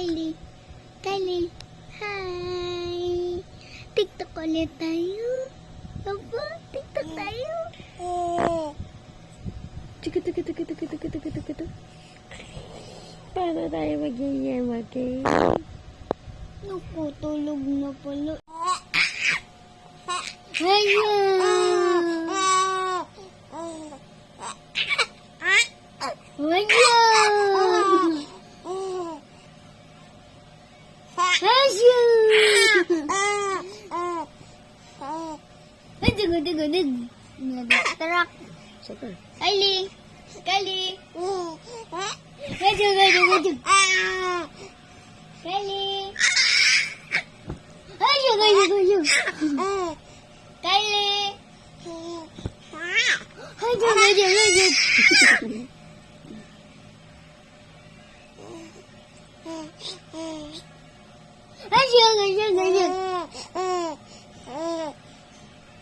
Kylie. Kylie. Hi. TikTok ulit tayo. Opo, TikTok tayo. Tuku. Paano tayo mag-iiyam, okay? Naku, tulog na pala. Ayan. Ayan. Dug. Nadistract. Super. Kylie. Kylie. Dug. Kylie. Dug. Kylie. Dug.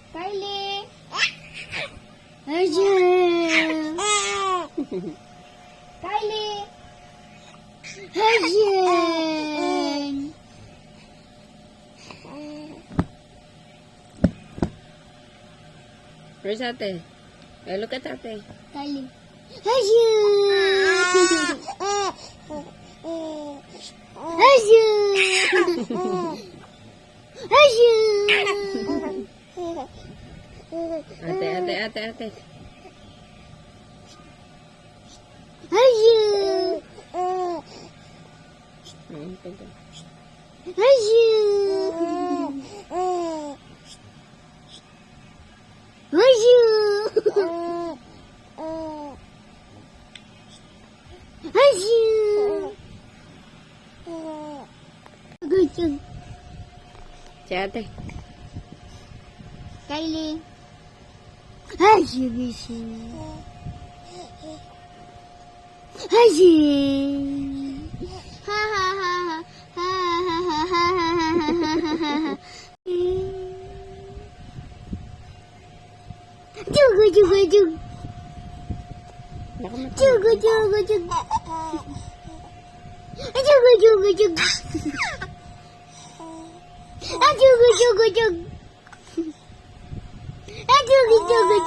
Kylie. Kylie. Where's ate? Hey, look at ate. Kylie. Ate. Si ate. Kylie.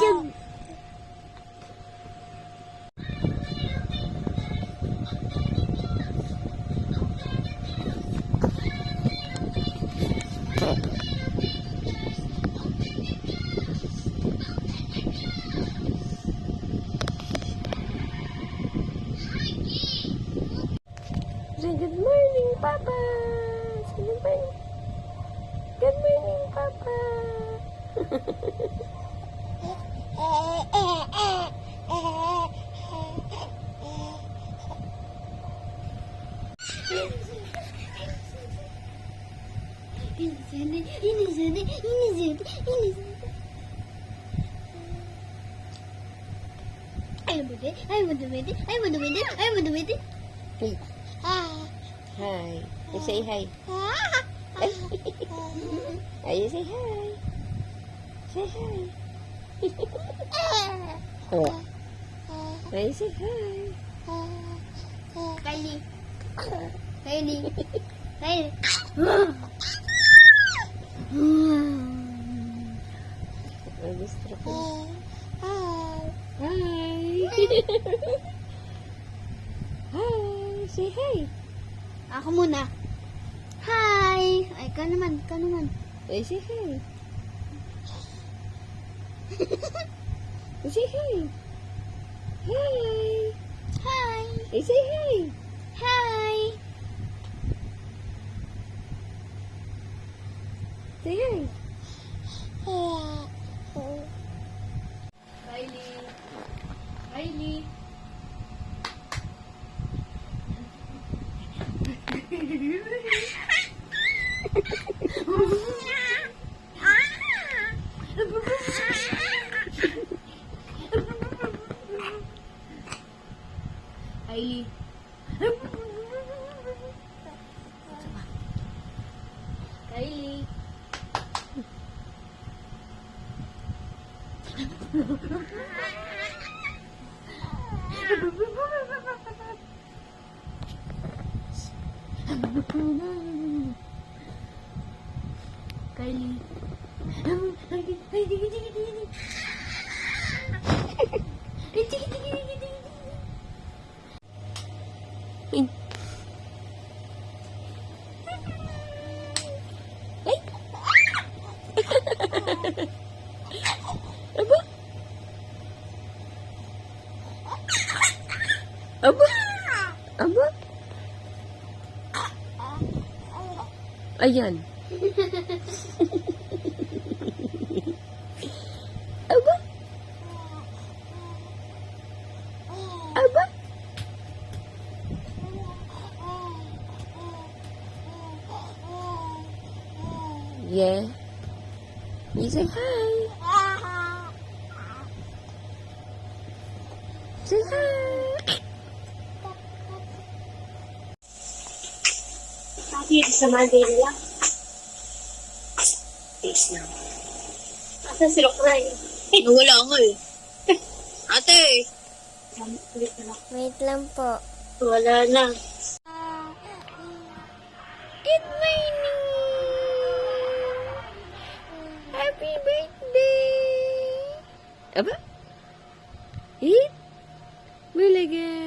Jug. Say good morning, Papa. Say good morning. Good morning, Papa. I want to wait it. Hey. Hi. You say hi. You say hi. Say hi. Oh. You say hi. Kylie. Hi. Hi. Say hi. Ako muna. Hi. Ay, ka naman. Say hi. Say hi. Hi. Hi. Say hi. Hi. Say hi. Kylie. Kylie. Kylie. Kylie. Aba? Aba? Aba? Ayan. Aba? Aba? Yeah. You say hi. Say hi. Bakit sa Mandela? Peace now. Asa si Lokray? Wala nga eh. Ate! Wait lang po. Wala na. Good morning! Happy birthday! Aba? Eat? Bulaga!